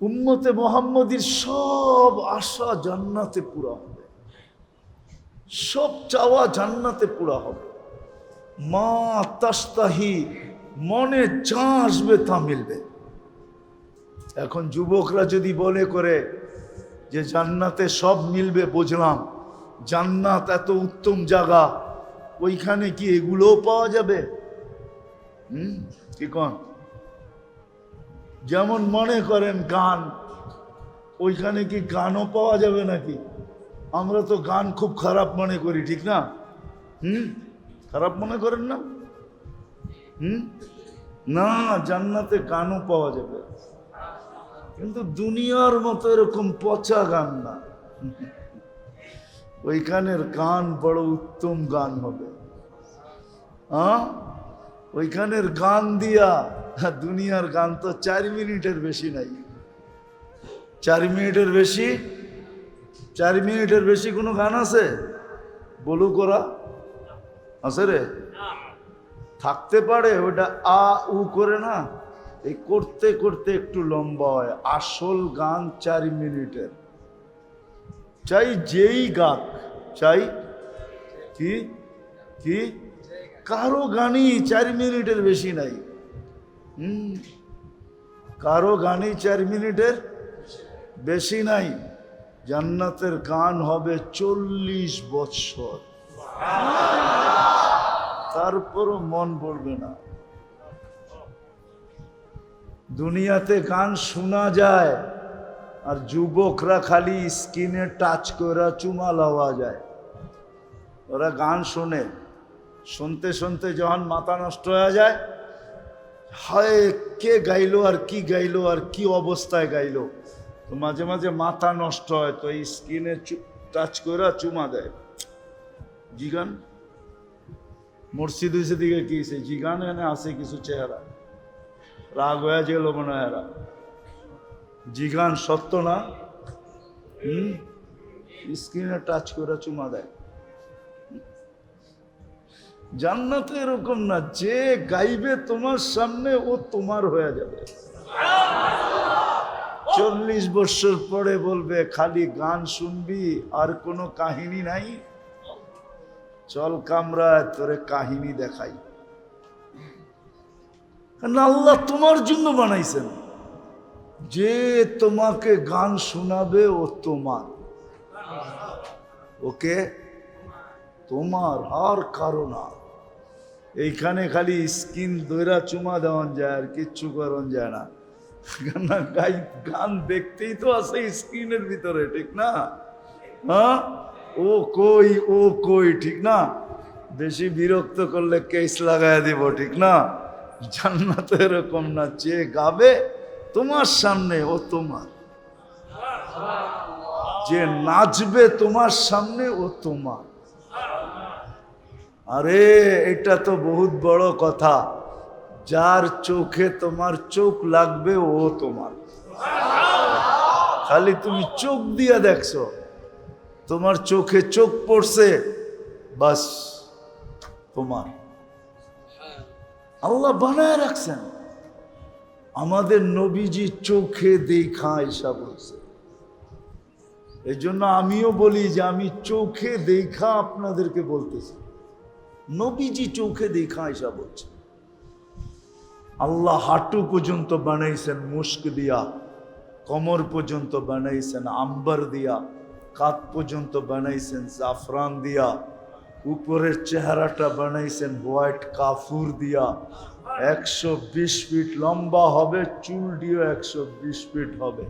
উম্মতে মুহাম্মদীর সব আশা জান্নাতে পুরা হবে, সব চাওয়া জান্নাতে পুরা হবে। মা তাস্তাহি, মনে যা আসবে তা মিলবে। এখন যুবকরা যদি বলে করে যে জান্নাতে সব মিলবে, বুঝলাম জান্নাত এত উত্তম জায়গা, ওইখানে কি এগুলোও পাওয়া যাবে? কি কন? যেমন মনে করেন গান, ওইখানে কি গানও পাওয়া যাবে নাকি? আমরা তো গান খুব খারাপ মনে করি, ঠিক না? খারাপ মনে করেন না? না, জান্নাতে গানও পাওয়া যাবে, কিন্তু দুনিয়ার মতো এরকম পচা গান না। ওইখানের গান বড় উত্তম গান হবে। ওইখানের গান দিয়া, দুনিয়ার গান তো 4 মিনিটের বেশি নাই। 4 মিনিটের বেশি, 4 মিনিটের বেশি কোনো গান আছে? বলু করা আছে রে? থাকতে পারে, ওটা আ উ করে না, এই করতে করতে একটু লম্বা হয়। আসল গান 4 মিনিটের, চাই যেই গাক, চাই কি কি কারো গানই 4 মিনিটের বেশি নাই। কারো গানই 4 মিনিটের বেশি নাই। জান্নাতের গান হবে 40 বৎসর, তারপরও মন পড়বে না। দুনিয়াতে গান শোনা যায়, আর যুবকরা খালি স্কিনে টাচ করে চুমা লওয়া যায়। ওরা গান শোনে, শুনতে শুনতে যখন মাথা নষ্ট হয়ে যায়, হায় কে গাইলো আর কি গাইলো আর কি অবস্থায় গাইলো, তো মাঝে মাঝে মাথা নষ্ট হয়, তো এই স্কিনে টাচ করে চুমা দেয়। জিগান মসজিদ হয়েছে দিকে কি জিগান এনে আছে কিছু চেহারা, রাগ হয়ে গেল মনে হয় এরা। জিগান সত্য না? স্ক্রিনে টাচ করে চুমা দেয়। জান্নাতে এরকম না, যে গাইবে তোমার সামনে ও তোমার হয়ে যাবে। 40 বছর পরে বলবে খালি গান শুনবি আর কোনো কাহিনী নাই, চল কামরায় তোরে কাহিনী দেখাই। আল্লাহ তোমার জন্য বানাইছেন, যে তোমাকে গান শোনাবে ও তোমার, ওকে তোমার আর কারো না। এইখানে খালি স্কিন দইরা চুমা দেওয়ান যায়, আর কিচ্ছু করন যায় না। গান দেখতেই তো আছে স্ক্রিনের ভিতরে, ঠিক না? হ্যাঁ, ও কই ও কই, ঠিক না? বেশি বিরক্ত করলে কেস লাগায় দিব, ঠিক না? জান্নাতে এরকম না, যে গাবে তোমার সামনে ও তোমার, যে নাচবে তোমার সামনে ও তোমার। আরে এটা তো বহুত বড় কথা, যার চোখে তোমার চোখ লাগবে ও তোমার। খালি তুমি চোখ দিয়া দেখছো, তোমার চোখে চোখ পড়ছে, বাস তোমার। আল্লাহ বানায় রাখছেন। আমাদের নবীজি চোখে দেখা ঈশা বলছে। এই জন্য আমিও বলি যে আমি চোখে দেখা আপনাদেরকে বলতেছি, নবীজি চোখে দেখা ঈশা বলছে। আল্লাহ হাঁটু পর্যন্ত বানাইছেন মুস্ক দিয়া, কোমর পর্যন্ত বানাইছেন আম্বার দিয়া, কাঁধ পর্যন্ত বানাইছেন জাফরান দিয়া, উপরের চেহারাটা বানাইছেন হোয়াইট কাফুর দিয়া। 120 ফিট লম্বা হবে, চুল দিয়ে 120 ফিট হবে।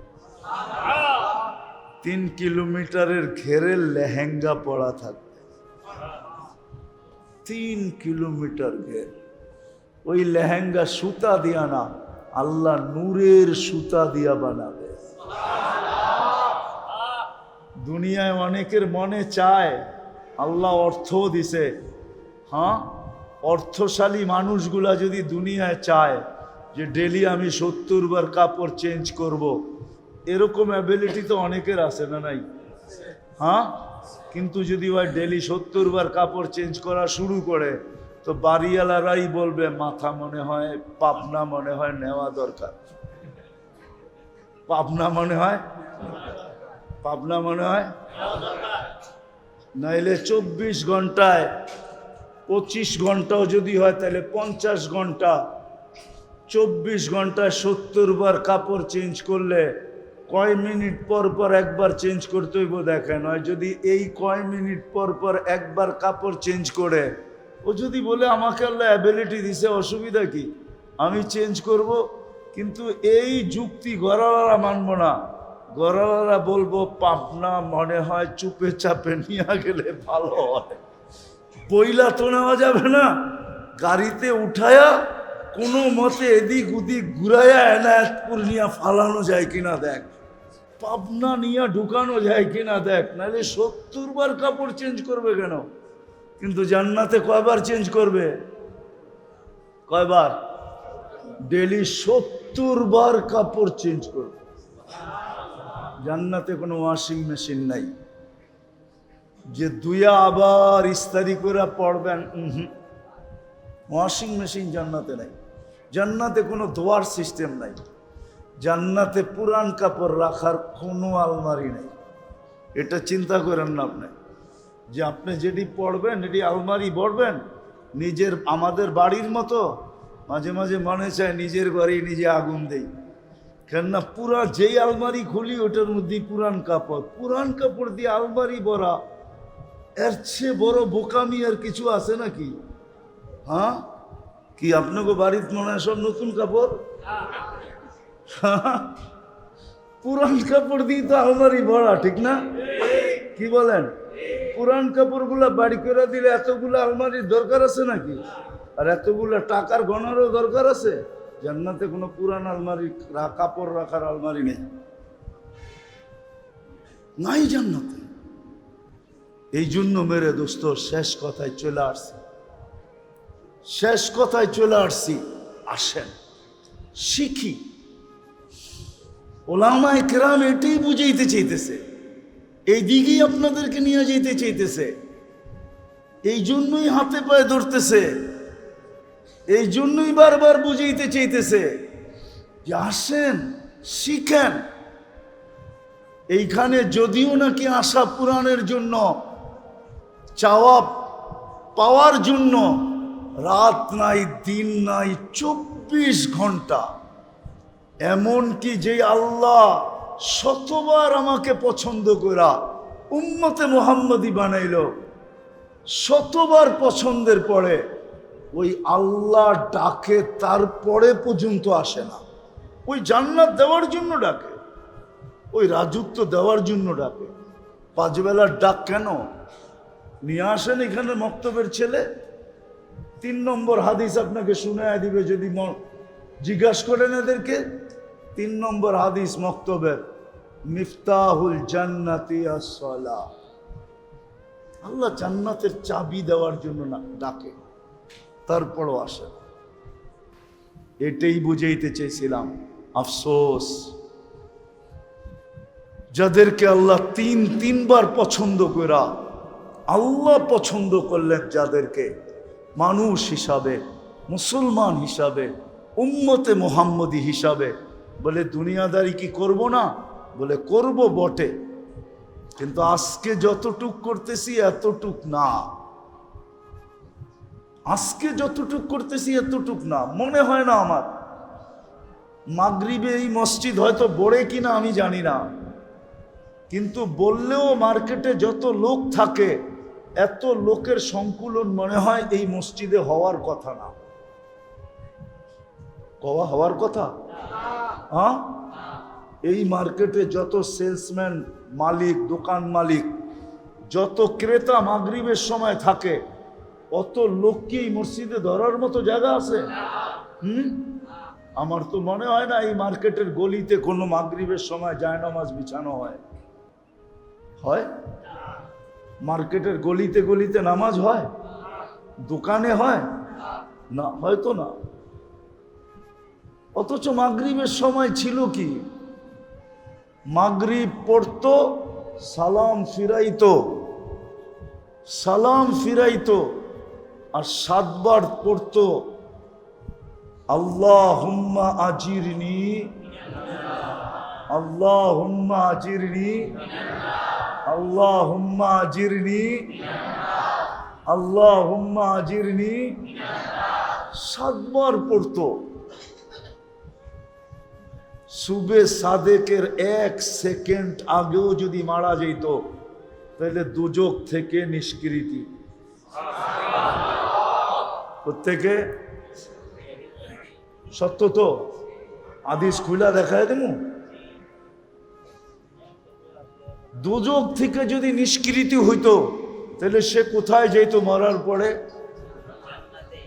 3 কিলোমিটারের ঘেরে লেহেঙ্গা পরা থাকবে, 3 কিলোমিটার ঘের। ওই লেহেঙ্গা সুতা দিয়া না, আল্লাহ নূরের সুতা দিয়া বানাবে। দুনিয়ায় অনেকের মনে চায়, আল্লাহ অর্থও দিছে, হ্যাঁ, অর্থশালী মানুষগুলা যদি দুনিয়ায় চায় যে ডেলি আমি 70 বার কাপড় চেঞ্জ করব, এরকম অ্যাবিলিটি তো অনেকের আছে না নাই? হ্যাঁ, কিন্তু যদি ওই ডেলি 70 বার কাপড় চেঞ্জ করা শুরু করে, তো বাড়িওয়ালারাই বলবে মাথা মনে হয় পাবনা মনে হয় নেওয়া দরকার। পাবনা মনে হয়, পাবনা মনে হয়। নাইলে 24 ঘন্টায় 25 ঘন্টাও যদি হয় তাহলে 50 ঘন্টা, 24 ঘন্টায় 70 বার কাপড় চেঞ্জ করলে কয় মিনিট পর পর একবার চেঞ্জ করতে হইব দেখেন। হয় যদি এই কয় মিনিট পর পর একবার কাপড় চেঞ্জ করে, ও যদি বলে আমাকে আল্লাহ অ্যাবিলিটি দিছে, অসুবিধা কি, আমি চেঞ্জ করব, কিন্তু এই যুক্তি গড়ালারা মানব না। গড়ালারা বলবো পাবনা মনে হয় চুপে চাপে নিয়ে গেলে ভালো হয়। পয়লা তো নেওয়া যাবে না, গাড়িতে উঠায়া কোনো মতে এদিক ওদিক ঘুরাইয়া এনায়তপুর নিয়ে ফালানো যায় কিনা দেখ, পাবনা নিয়ে ঢুকানো যায় কিনা দেখ। নাহলে 70 বার কাপড় চেঞ্জ করবে কেন? কিন্তু জান্নাতে কয়বার চেঞ্জ করবে? কয়বার? ডেলি 70 বার কাপড় চেঞ্জ করবে। জান্নাতে কোনো ওয়াশিং মেশিন নাই যে দুইয়া আবার ইস্তারি করে পড়বেন। ওয়াশিং মেশিন জান্নাতে নাই। জান্নাতে কোনো ধোয়ার সিস্টেম নাই। জান্নাতে পুরান কাপড় রাখার কোনো আলমারি নেই। এটা চিন্তা করেন না আপনি, যে আপনি যেটি পড়বেন এটি আলমারি পড়বেন নিজের। আমাদের বাড়ির মতো মাঝে মাঝে মনে চায় নিজের ঘরে নিজে আগুন দেই, কেননা পুরা যেই আলমারি খুলি ওটার মধ্যে পুরান কাপড়। পুরান কাপড় দিয়ে আলমারি ভরা, এর চেয়ে বড় বোকামি আর কিছু আছে নাকি? হ্যাঁ, কি আপনাকে বাড়িতে মনে হয় সব নতুন কাপড়? পুরান কাপড় দিয়ে তো আলমারি ভরা, ঠিক না? কি বলেন? পুরান কাপড়গুলা বাড়ি করে দিলে এতগুলো আলমারির দরকার আছে নাকি? আর এতগুলো টাকার গণারও দরকার আছে? জান্নাতে কোনো পুরান আলমারি, কাপড় রাখার আলমারি নেই, নাই জান্নাতে। এই জন্য মেরে দোস্ত শেষ কথায় চলে আসছি, শেষ কথায় চলে আসছি। আসেন শিখি। ওলামায়ে কেরাম এটাই বুঝাইতে চাইতেছে, এই দিকেই আপনাদেরকে নিয়ে যেতে চাইতেছে। এই জন্যই হাতে পায়ে ধরতেছে, এই জন্যই বারবার বুঝাইতে চাইতেছে যে আসেন শিখেন। এইখানে যদিও নাকি আশা পূরণের জন্য, চাওয়া পাওয়ার জন্য রাত নাই দিন নাই 24 ঘন্টা। এমন কি যে আল্লাহ শতবার আমাকে পছন্দ করা উম্মতে মুহাম্মদী বানাইল, শতবার পছন্দের পরে ওই আল্লাহ ডাকে তারপরে পর্যন্ত আসে না। ওই জান্নাত দেওয়ার জন্য ডাকে, ওই রাজত্ব দেওয়ার জন্য ডাকে। 5 বেলার ডাক কেন? নিয়ে আসেন এখানে মক্তবের ছেলে। 3 নম্বর হাদিস আপনাকে শুনায়া দিবে যদি জিজ্ঞাসা করেন এদেরকে। 3 নম্বর হাদিস মক্তবের, মিফতাহুল জান্নাতি আস-সালাহ। আল্লাহ জান্নাতের চাবি দেওয়ার জন্য না ডাকে, তারপরও আসে। এটাই বুঝাইতে চেয়েছিলাম। আফসোস যাদেরকে আল্লাহ 3বার পছন্দ করা, আল্লাহ পছন্দ করলেন যাদেরকে মানুষ হিসাবে, মুসলমান হিসাবে, উম্মতে মুহাম্মদী হিসাবে, বলে দুনিয়াদারি কি করব না? বলে করব বটে, কিন্তু আজকে যতটুক করতেছি এতটুক না। আজকে যতটুক করতেছি এতটুক না। মনে হয় না আমার মাগরিবে এই মসজিদ হয়তো বড়ে কিনা আমি জানি না, কিন্তু বললেও মার্কেটে যত লোক থাকে এত লোকের সংকুলন মনে হয় এই মসজিদে হওয়ার কথা না। হওয়ার কথা? হ্যাঁ, এই মার্কেটে যত সেলসম্যান, মালিক, দোকান মালিক, যত ক্রেতা মাগরিবের সময় থাকে, অত লোক কি এই মসজিদে ধরার মতো জায়গা আছে? আমার তো মনে হয় না এই মার্কেটের গলিতে কোনো মাগরিবের সময় জায়নামাজ বিছানো হয়। হয়? মার্কেটের গলিতে গলিতে নামাজ হয়? দোকানে হয় না? হয়তো না। অথচ মাগরিবের সময় ছিল কি, মাগরিব পড়তো, সালাম ফিরাইতো, সালাম ফিরাইতো, আর 7 বার পড়তো আল্লাহুম্মা আজিরনি আল্লাহুম্মা আজিরনি, আল্লাহুম্মা আজিরনি, আল্লাহুম্মা আজিরনি। 7 বার পড়তো। সুবে সাদেকের 1 সেকেন্ড আগেও যদি মারা যেত তাহলে দুজক থেকে নিষ্কৃতি। প্রত্যেকে সত্য তো? হাদিস খুলা দেখায় দেব। দুজক থেকে যদি নিষ্কৃতি হইতো তাহলে সে কোথায় যেত মরার পরে?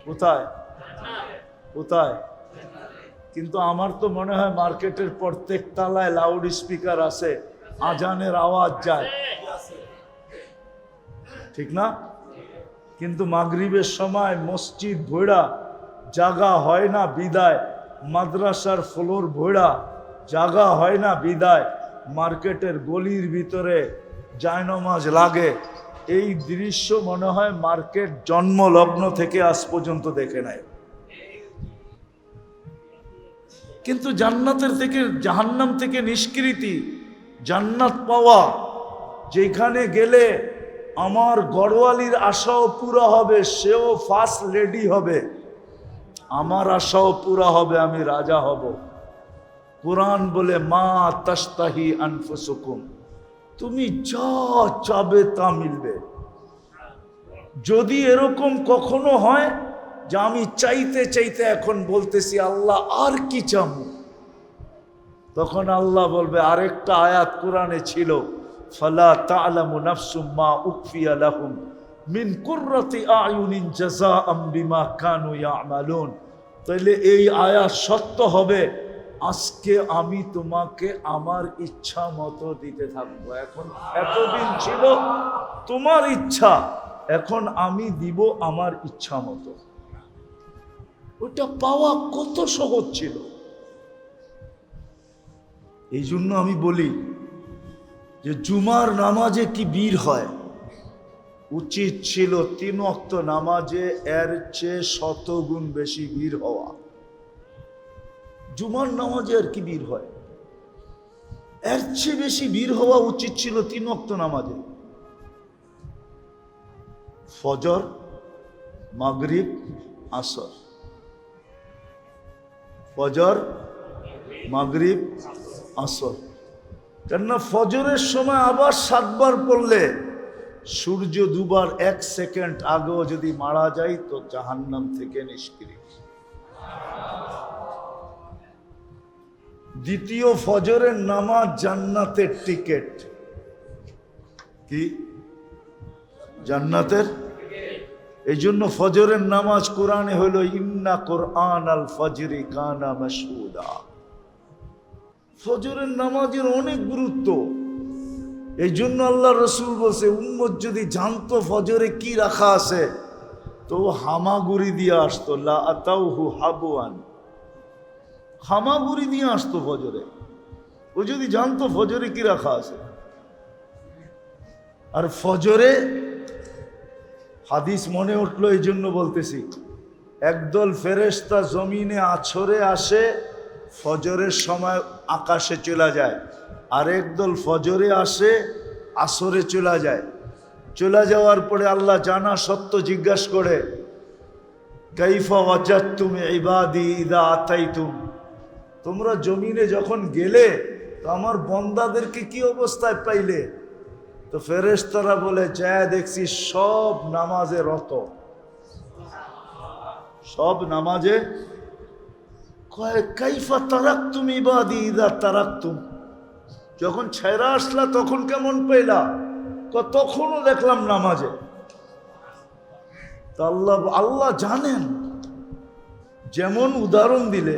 কোথায়? কোথায়? কিন্তু আমার তো মনে হয় মার্কেটের প্রত্যেক তলায় লাউড স্পিকার আছে, আজানের আওয়াজ যায়, ঠিক না? কিন্তু মাগরিবের সময় মসজিদ ভৈরা জাগা হয় না বিদায়, মাদ্রাসার ফ্লোর ভৈরা জাগা হয় না বিদায়, মার্কেটের গলির ভিতরে জায়নামাজ লাগে। এই দৃশ্য মনে হয় মার্কেট জন্ম লগ্ন থেকে আজ পর্যন্ত দেখে নাই। কিন্তু জান্নাতের থেকে জাহান্নাম থেকে নিষ্কৃতি, জান্নাত পাওয়া, যেখানে গেলে আমার ঘরওয়ালির আশাও পুরা হবে, সেও ফার্স্ট লেডি হবে, আমার আশাও পুরা হবে, আমি রাজা হব। কোরআন বলে মা তাস্তাহি আনফুসুকুম, তুমি যা চাবে তা মিলবে। যদি এরকম কখনো হয় যে আমি চাইতে চাইতে এখন বলতেছি আল্লাহ আর কি চাবো, তখন আল্লাহ বলবে, আরেকটা আয়াত কোরআনে ছিল, ফালা তা'লামু নাফসুম মা উখফিয়া লাহুম মিন কুররাতি আয়ুনিন জাযাআম বিমা কানু ইয়ামালুন। তাহলে এই আয়াত সত্য হবে, আজকে আমি তোমাকে আমার ইচ্ছা মতো দিতে থাকবো। এখন এতদিন ছিল তোমার ইচ্ছা, এখন আমি দিব আমার ইচ্ছা মতো। ওটা পাওয়া কত সহজ ছিল। এই জন্য আমি বলি যে জুমার নামাজে কি ভিড় হয়, উচিত ছিল 3 ওয়াক্ত নামাজে এর চেয়ে 100 গুণ বেশি ভিড় হওয়া। জুমার নামাজে আর কি ভিড় হয়, এর চেয়ে বেশি ভিড় হওয়া উচিত ছিল 3 ওয়াক্ত নামাজে। ফজর, মাগরিব, আসর, ফজর, মাগরিব, আসর। কেননা ফজরের সময় আবার 7 বার পড়লে সূর্য 2 বার 1 সেকেন্ড আগেও যদি মারা যায় তো জাহান্নাম থেকে নিষ্কৃতি। দ্বিতীয় ফজরের নামাজ জান্নাতের টিকেট। কি জান্নাতের? এই জন্য ফজরের নামাজ কোরআনে হলো ইন্না কোরআন আল ফজরি কানা মাশহুদা। ফজরের নামাজের অনেক গুরুত্ব। এই জন্য আল্লাহ রসুল বলছে, উম্মত যদি জানতো ফজরে কি রাখা আছে তো হামাগুড়ি দিয়ে আসতো, লা আতাউহু হাবুয়ান, হামাগুড়ি দিয়ে আসতো ফজরে। ও যদি জানতো ফজরে কি রাখা আছে। আর ফজরে হাদিস মনে উঠলো এই জন্য বলতেছি, একদল ফেরেশতা জমিনে আছরে আসে, ফজরের সময় আকাশে চলে যায়, আর একদল ফজরে আসে আসরে চলে যায়। চলে যাওয়ার পরে আল্লাহ জানা সত্য জিজ্ঞাসা করে, কাইফা ওয়াজাদতুম ইবাদি ইযা আতাইতুম, তোমরা জমিনে যখন গেলে তো আমার বন্দাদেরকে কি অবস্থায় পাইলে? তো ফেরেশতারা বলে, যায় দেখছি সব নামাজে রত, সব নামাজে। কাইফা তারাকতুম ইবাদি ইযা তারাকতুম, যখন ছেড়া আসলা তখন কেমন পেলা? তখনও দেখলাম নামাজে। তা আল্লাহ জানেন। যেমন উদাহরণ দিলে,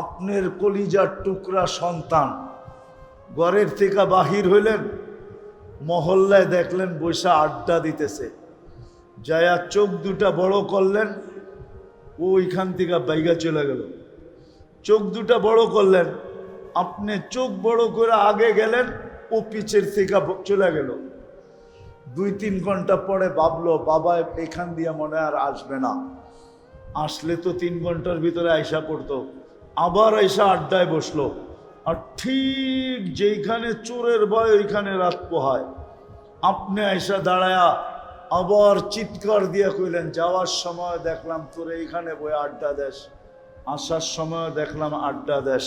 আপনার কলিজার টুকরা সন্তান ঘরের থেকে বাহির হইলেন, মহল্লায় দেখলেন বৈশা আড্ডা দিতেছে, যায়া চোখ দুটা বড় করলেন, ও ওইখান থেকে বাইগা চলে গেল। চোখ দুটা বড় করলেন, আপনি চোখ বড় করে আগে গেলেন, ও পিছের থেকে চলে গেল। 2-3 ঘন্টা পরে ভাবলো, বাবা এখান দিয়ে মনে আর আসবে না, আসলে তো 3 ঘন্টার ভিতরে আইসা পড়তো। আবার আইসা আড্ডায় বসলো, আর ঠিক যেইখানে চোরের ভয় ওইখানে রাত পোহায়। আপনি আইসা দাঁড়ায়া আবার চিৎকার দিয়া কইলেন, যাওয়ার সময় দেখলাম তোর এইখানে বই আড্ডা দেশ, আসার সময় দেখলাম আড্ডা দেশ,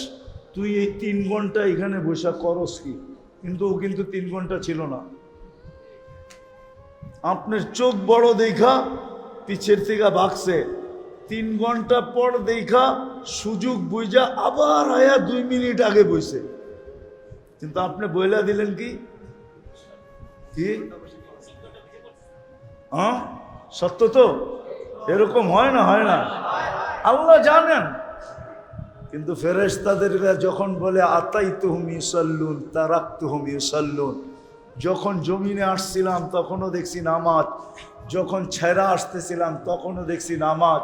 তুই এই 3 ঘন্টা এখানে বসে করস কি? কিন্তু ও কিন্তু 3 ঘন্টা ছিল না। আপনার চোখ বড় দেখা পিছের থেকে ভাগছে, 3 ঘন্টা পর দেখা সুযোগ বুঝা আবার আয়া 2 মিনিট আগে বইছে। কিন্তু আপনি বইলা দিলেন কি কি? হ্যাঁ, সত্য তো? এরকম হয় না? হয় না? আল্লাহ জানেন। কিন্তু ফেরেশতাদেরকে যখন বলে আতাইতুহুম ইউসাল্লুন তারাকতুহুম ইউসাল্লুন, যখন জমিনে আসছিলাম তখনও দেখছি নামাজ, যখন ছেড়া আসতেছিলাম তখনও দেখছি নামাজ।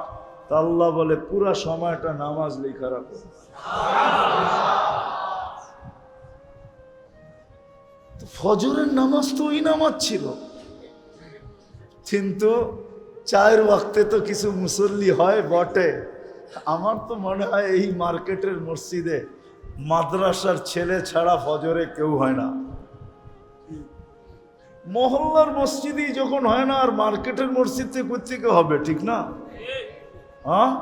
তা আল্লাহ বলে পুরা সময়টা নামাজ লেখা রাখো। ফজরের নামাজ তো ওই নামাজ ছিল, কিন্তু 4 ওয়াক্তে তো কিছু মুসল্লি হয় বটে। আমার তো মনে হয় এই মার্কেটের মসজিদে মাদ্রাসার ছেলে ছাড়া ফজরে কেউ হয় না। মহল্লার মসজিদই যখন হয় না, আর মার্কেটের মসজিদে কোত্থেকে হবে? ঠিক না? হ্যাঁ,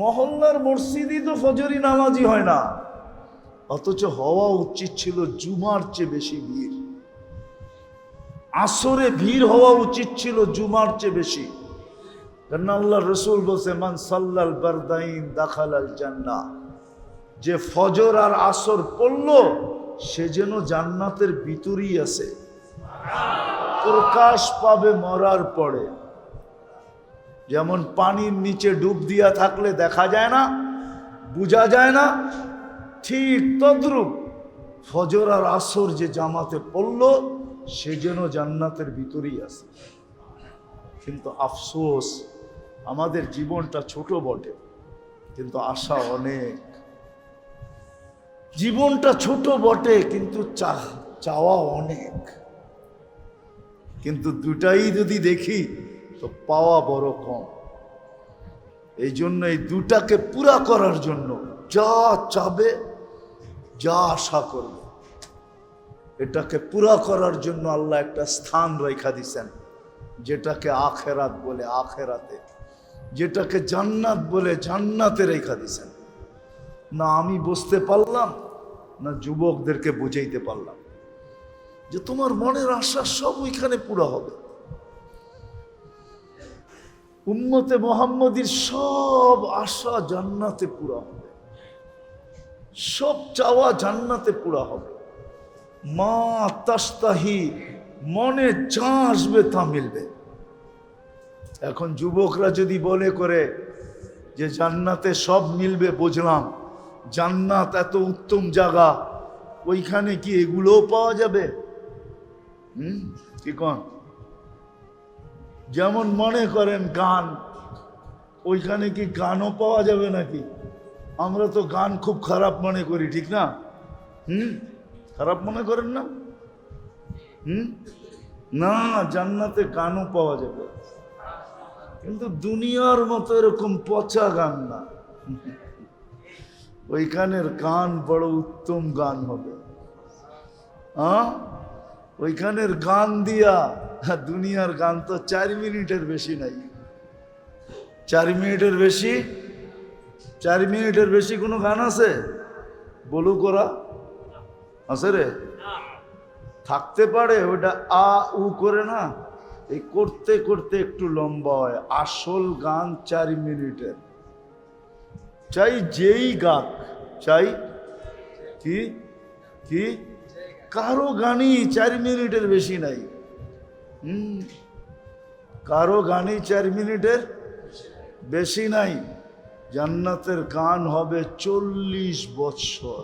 মহল্লার মসজিদই তো ফজরি নামাজি হয় না। অথচ হওয়া উচিত ছিল জুমার চেয়ে বেশি ভিড়, আসরে ভিড় হওয়া উচিত ছিল জুমার চেয়ে বেশি। কারণ আল্লাহ রসুল বলছে, মান সাল্লাল বারদাইন দাখালাল জান্নাহ, যে ফজর আর আসর পড়ল সে যেন জান্নাতের ভিতরেই আছে, প্রকাশ পাবে মরার পরে। যেমন পানির নিচে ডুব দিয়া থাকলে দেখা যায় না, বোঝা যায় না, ঠিক তদ্রূপ ফজর আর আসর যে জামাতে পড়ল সে যেন জান্নাতের ভিতরেই আছে। কিন্তু আফসোস, আমাদের জীবনটা ছোট বটে কিন্তু আশা অনেক। জীবনটা ছোট বটে কিন্তু চাওয়া অনেক। কিন্তু দুটাই যদি দেখি তো পাওয়া বড় কম। এই জন্য এই দুটাকে পুরা করার জন্য যা চাবে, যা আশা করবে, এটাকে পুরা করার জন্য আল্লাহ একটা স্থান রেখা দিছেন, যেটাকে আখেরাত বলে আখেরাতে, যেটাকে জান্নাত বলে জান্নাতে রেখা দিছেন। না আমি বুঝতে পারলাম, না যুবকদেরকে বুঝাইতে পারলাম যে তোমার মনের আশা সব ওইখানে পুরা হবে। উম্মতে মুহাম্মদীর সব আশা জান্নাতে পুরা হবে, সব চাওয়া জান্নাতে পুরা হবে। মা তাস্তাহি, মনে যা আসবে তা মিলবে। এখন যুবকরা যদি বলে করে যে জান্নাতে সব মিলবে, বুঝলাম জান্নাত এত উত্তম জায়গা, ওইখানে কি এগুলোও পাওয়া যাবে? কি কোন? যেমন মনে করেন গান, ওইখানে কি গানও পাওয়া যাবে নাকি? আমরা তো গান খুব খারাপ মনে করি, ঠিক না? খারাপ মনে করেন না? না, জান্নাতে গানও পাওয়া যাবে, কিন্তু দুনিয়ার মতো এরকম পচা গান না। ওইখানের গান বড় উত্তম গান হবে। ওইখানের গান দিয়া, দুনিয়ার গান তো 4 মিনিটের বেশি নাই। 4 মিনিটের বেশি, 4 মিনিটের বেশি কোনো গান আছে? বলু করা আছে রে? থাকতে পারে, ওটা আ উ করে না, এই করতে করতে একটু লম্বা হয়। আসল গান 4 মিনিটের, চাই যেই গাক, চাই কি কি কারো গানই 4 মিনিটের বেশি নাই। কারো গানই 4 মিনিটের বেশি নাই। জান্নাতের গান হবে 40 বৎসর,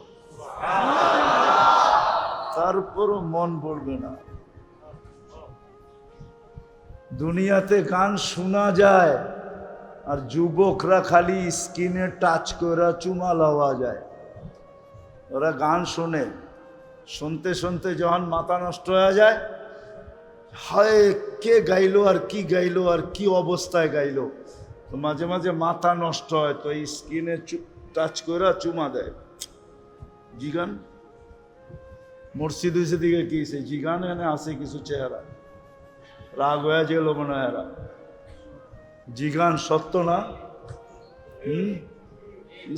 তারপরও মন পড়বে না। দুনিয়াতে গান শোনা যায়, আর যুবকরা খালি স্কিনে টাচ করে চুমা লওয়া যায়। ওরা গান শোনে, শুনতে শুনতে যখন মাথা নষ্ট হয়ে যায়, হায় কে গাইলো আর কি গাইলো আর কি অবস্থায় গাইলো, তো মাঝে মাঝে মাথা নষ্ট হয়, তো এই স্কিনে টাচ করে চুমা দেয়। জিগান মসজিদ হয়েছে দিকে কি জিগান এনে আছে কিছু চেহারা রাগ হয়ে গেল মনে হয় এরা জিগান সত্য না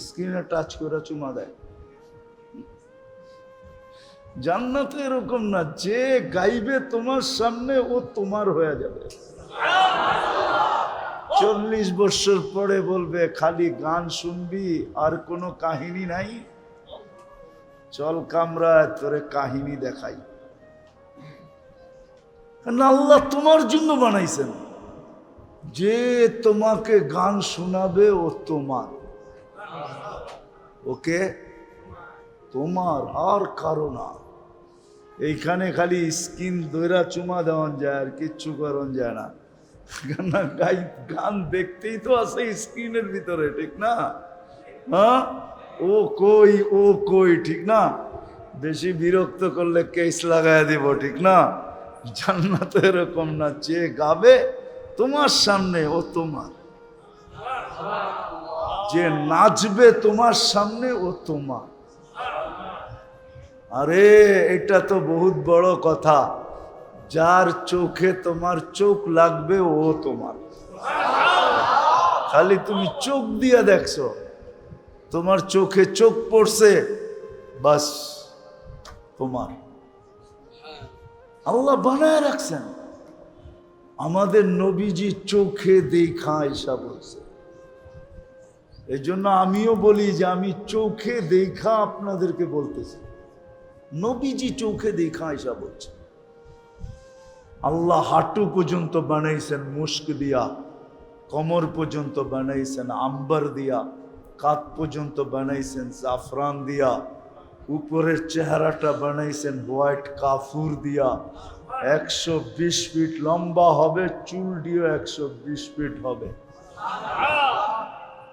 স্ক্রিনে টাচ করে চুমা দেয় জান্নাতে এরকম না যে গাইবে তোমার সামনে ও তোমার হয়ে যাবে 40 বছর পরে বলবে খালি গান শুনবি আর কোনো কাহিনী নাই চল কামরায় তোরে কাহিনী দেখাই আল্লাহ তোমার জন্য বানাইছেন যে তোমাকে গান শোনাবে ও তোমার ওকে তোমার আর কারো না এইখানে খালি স্কিন দইরা চুমা দেওয়ান যায় আর কিচ্ছু করন যায় না গান দেখতেই তো আছে স্ক্রিনের ভিতরে ঠিক না হ্যাঁ ও কই ঠিক না বেশি বিরক্ত করলে কেস লাগায় দিব ঠিক না জান্নাত এরকম না যে গাবে তোমার সামনে ও তোমার যে নাচবে তোমার সামনে ও তোমার আরে এটা তো বহুত বড় কথা যার চোখে তোমার চোখ লাগবে ও তোমার খালি তুমি চোখ দিয়া দেখছো তোমার চোখে চোখ পড়ছে বাস তোমার আল্লাহ বানায় রাখছেন আমাদের নবীজি চোখে দেখা ঈশা বলছে এই জন্য আমিও বলি যে আমি চোখে দেখা আপনাদেরকে বলতেছি নবীজি চোখে দেখা ঈশা বলছে আল্লাহ হাঁটু পর্যন্ত বানাইছেন মুস্ক দিয়া কোমর পর্যন্ত বানাইছেন আম্বার দিয়া কাঁধ পর্যন্ত বানাইছেন জাফরান দিয়া উপরের চেহারাটা বানাইছেন হোয়াইট কাফুর দিয়া 120 ফিট লম্বা হবে চুল দিয়ে 120 ফিট হবে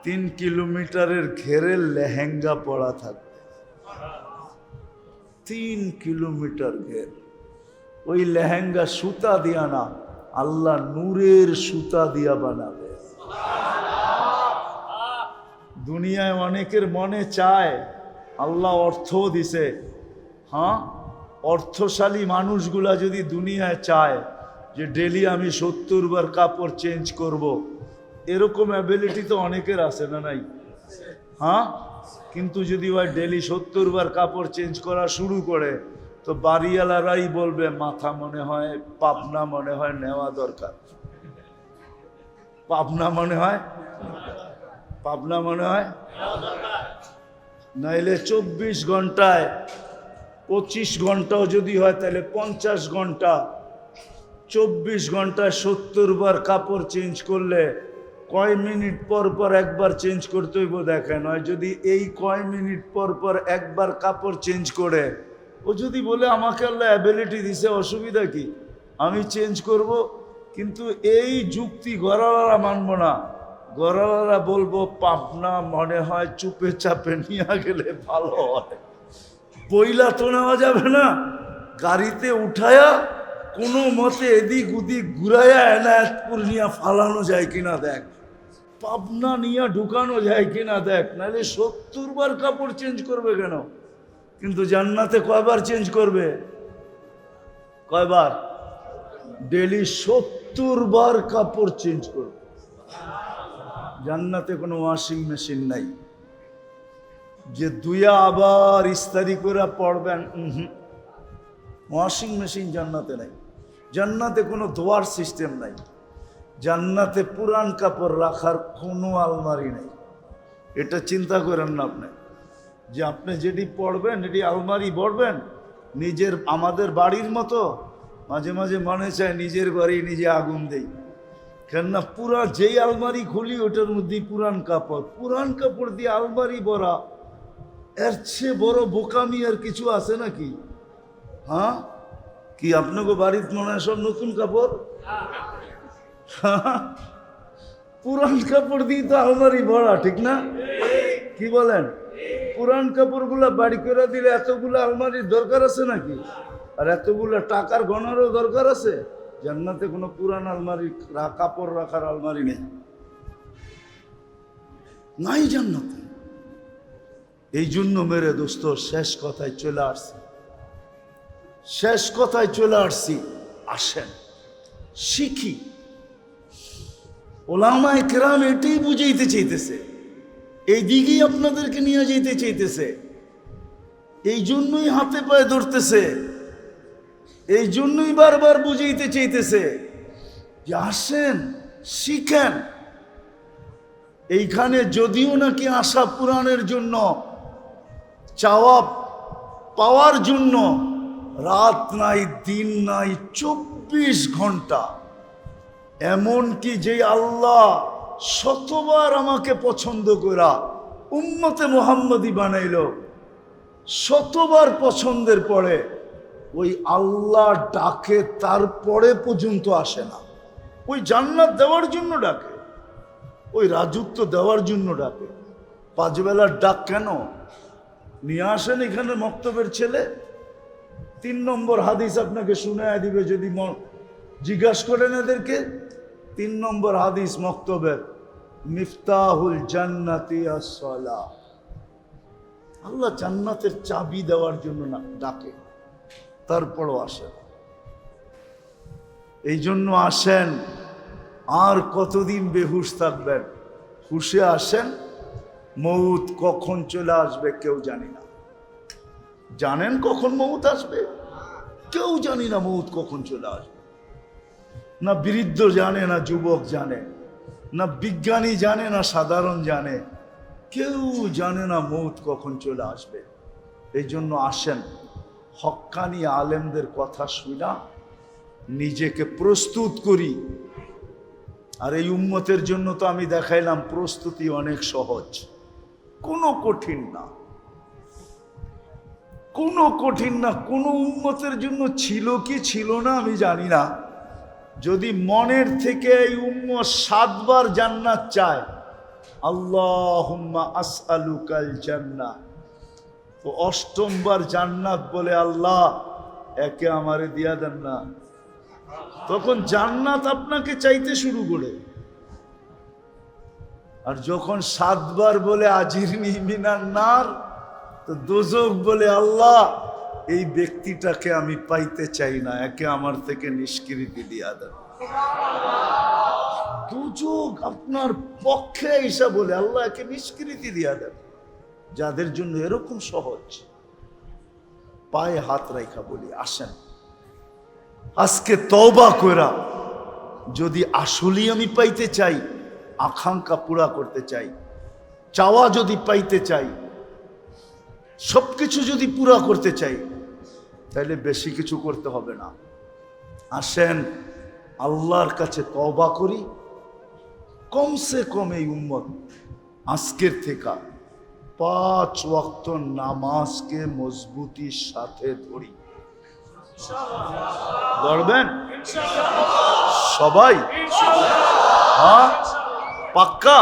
3 কিলোমিটারের ঘেরে লেহেঙ্গা পরা থাকবে 3 কিলোমিটার ঘের ওই লেহেঙ্গা সুতা দিয়া না আল্লাহ নূরের সুতা দিয়া বানাবে দুনিয়ায় অনেকের মনে চায় আল্লাহ অর্থও দিছে হ্যাঁ অর্থশালী মানুষগুলা যদি দুনিয়ায় চায় যে ডেলি আমি 70 বার কাপড় চেঞ্জ করব এরকম অ্যাবিলিটি তো অনেকের আছে না নাই হ্যাঁ কিন্তু যদি ওই ডেলি 70 বার কাপড় চেঞ্জ করা শুরু করে তো বাড়িওয়ালারাই বলবে মাথা মনে হয় পাবনা মনে হয় নেওয়া দরকার পাবনা মনে হয় নাইলে 24 ঘন্টায় 25 ঘন্টাও যদি হয় তাহলে 50 ঘন্টা 24 ঘন্টায় 70 বার কাপড় চেঞ্জ করলে কয় মিনিট পর পর একবার চেঞ্জ করতে হইব দেখেন হয় যদি এই কয় মিনিট পর পর একবার কাপড় চেঞ্জ করে ও যদি বলে আমাকে আল্লাহ অ্যাবিলিটি দিছে অসুবিধা কি আমি চেঞ্জ করব কিন্তু এই যুক্তি গড়ালারা মানব না গড়ালারা বলবো পাবনা মনে হয় চুপে চাপে নিয়ে গেলে ভালো হয় পয়লা তো নেওয়া যাবে না গাড়িতে উঠায়া কোনো মতে এদিক ওদিক ঘুরাইয়া এনায়তপুর নিয়ে ফালানো যায় কিনা দেখ পাবনা নিয়ে ঢুকানো যায় কিনা দেখ নাহলে 70 বার কাপড় চেঞ্জ করবে কেন কিন্তু জান্নাতে কয়বার চেঞ্জ করবে কয়বার ডেলি 70 বার কাপড় চেঞ্জ করবে জান্নাতে কোনো ওয়াশিং মেশিন নাই যে দুইয়া আবার ইস্তারি করে পড়বেন ওয়াশিং মেশিন জান্নাতে নাই জান্নাতে কোনো ধোয়ার সিস্টেম নাই জান্নাতে পুরান কাপড় রাখার কোনো আলমারি নেই এটা চিন্তা করেন না আপনি যে আপনি যেটি পড়বেন এটি আলমারি পড়বেন নিজের আমাদের বাড়ির মতো মাঝে মাঝে মনে চায় নিজের বাড়ি নিজে আগুন দেই কেননা পুরা যেই আলমারি খুলি ওটার মধ্যে পুরান কাপড় দিয়ে আলমারি ভরা এর চেয়ে বড় বোকামি আর কিছু আছে নাকি হ্যাঁ কি আপনাকে বাড়িতে মনে হয় সব নতুন কাপড় পুরান কাপড় দিয়ে তো আলমারি ভরা ঠিক না কি বলেন পুরান কাপড়গুলা বাড়ি করে দিলে এতগুলো আলমারির দরকার আছে নাকি আর এতগুলো টাকার গণারও দরকার আছে জান্নাতে কোনো পুরান আলমারি কাপড় রাখার আলমারি নেই নাই জান্নাতে এই জন্য মেরে দোস্ত শেষ কথায় চলে আসছি, শেষ কথায় চলে আসছি। আসেন শিখি। ওলামায়ে কেরাম এটাই বুঝাইতে চাইতেছে, এই দিকেই আপনাদেরকে নিয়ে যেতে চাইতেছে। এই জন্যই হাতে পায়ে ধরতেছে, এই জন্যই বারবার বুঝাইতে চাইতেছে যে আসেন শিখেন। এইখানে যদিও নাকি আশা পূরণের জন্য, চাওয়া পাওয়ার জন্য রাত নাই দিন নাই 24 ঘন্টা, এমনকি যে আল্লাহ শতবার আমাকে পছন্দ করা উম্মতে মুহাম্মদী বানাইল, শতবার পছন্দের পরে ওই আল্লাহ ডাকে তারপরে পর্যন্ত আসে না। ওই জান্নাত দেওয়ার জন্য ডাকে, ওই রাজত্ব দেওয়ার জন্য ডাকে। 5 বেলার ডাক কেন? নিয়ে আসেন এখানে মক্তবের ছেলে। 3 নম্বর হাদিস আপনাকে শুনায় দিবে যদি জিজ্ঞাসা করেন এদেরকে। 3 নম্বর হাদিস মক্তবের, মিফতাহুল জান্নাতি আস-সালাহ। আল্লাহ জান্নাতের চাবি দেওয়ার জন্য না ডাকে, তারপরও আসেন। এই জন্য আসেন। আর কতদিন বেহুশ থাকবেন? হুশে আসেন। মউত কখন চলে আসবে কেউ জানি না। জানেন কখন মউত আসবে? কেউ জানি না মউত কখন চলে আসবে। না বৃদ্ধ জানে, না যুবক জানে, না বিজ্ঞানী জানে, না সাধারণ জানে, কেউ জানে না মউত কখন চলে আসবে। এই জন্য আসেন, হক্কানি আলেমদের কথা শুনা নিজেকে প্রস্তুত করি। আর এই উম্মতের জন্য তো আমি দেখাইলাম প্রস্তুতি অনেক সহজ, কোনো কঠিন না, কোনো কঠিন না। কোনো উম্মতের জন্য ছিল কি ছিল না আমি জানি না। যদি মনের থেকে এই উম্মত 7 বার জান্নাত চায়, আল্লাহুম্মা আসআলুকাল জান্নাহ, তো 8ম বার জান্নাত বলে আল্লাহ একে আমারে দিয়া দেন না, তখন জান্নাত আপনাকে চাইতে শুরু করে। আর যখন 7 বার বলে আজিরনি মিনান নার, তো দোজখ বলে আল্লাহ এই ব্যক্তিটাকে আমি পাইতে চাই না, একে আমার থেকে নিষ্কৃতি দিয়া দেন। দোজখ আপনার পক্ষে ঈসা বলে আল্লাহ একে নিষ্কৃতি দিয়া দেন। যাদের জন্য এরকম সহজ, পায়ে হাত রাখা বলি আসেন আজকে তওবা কইরা, যদি আসলেই আমি পাইতে চাই, আকাঙ্ক্ষা পুরা করতে চাই, চাওয়া যদি পাইতে চাই, সবকিছু যদি পুরা করতে চাই, তাহলে বেশি কিছু করতে হবে না। আসেন আল্লাহর কাছে তওবা করি। কমসে কম এই উম্মত আজকের থেকে 5 ওয়াক্ত নামাজকে মজবুতির সাথে ধরি। ধরবেন সবাই? হ্যাঁ পাক্কা?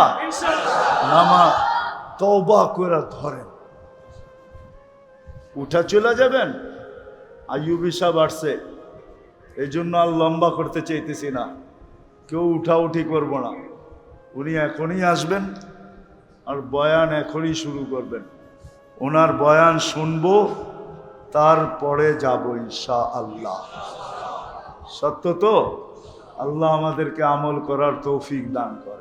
নামাজ তওবা করে ধরেন, উঠা চলে যাবেন। আইয়ুবী সাহেব আসছে, এই জন্য আর লম্বা করতে চাইতেছি না, কেউ উঠাউঠি করব না। উনি এখনই আসবেন আর বয়ান এখনই শুরু করবেন। ওনার বয়ান শুনবো, তারপরে যাব ইনশাআল্লাহ। সত্য তো? আল্লাহ আমাদেরকে আমল করার তৌফিক দান করে।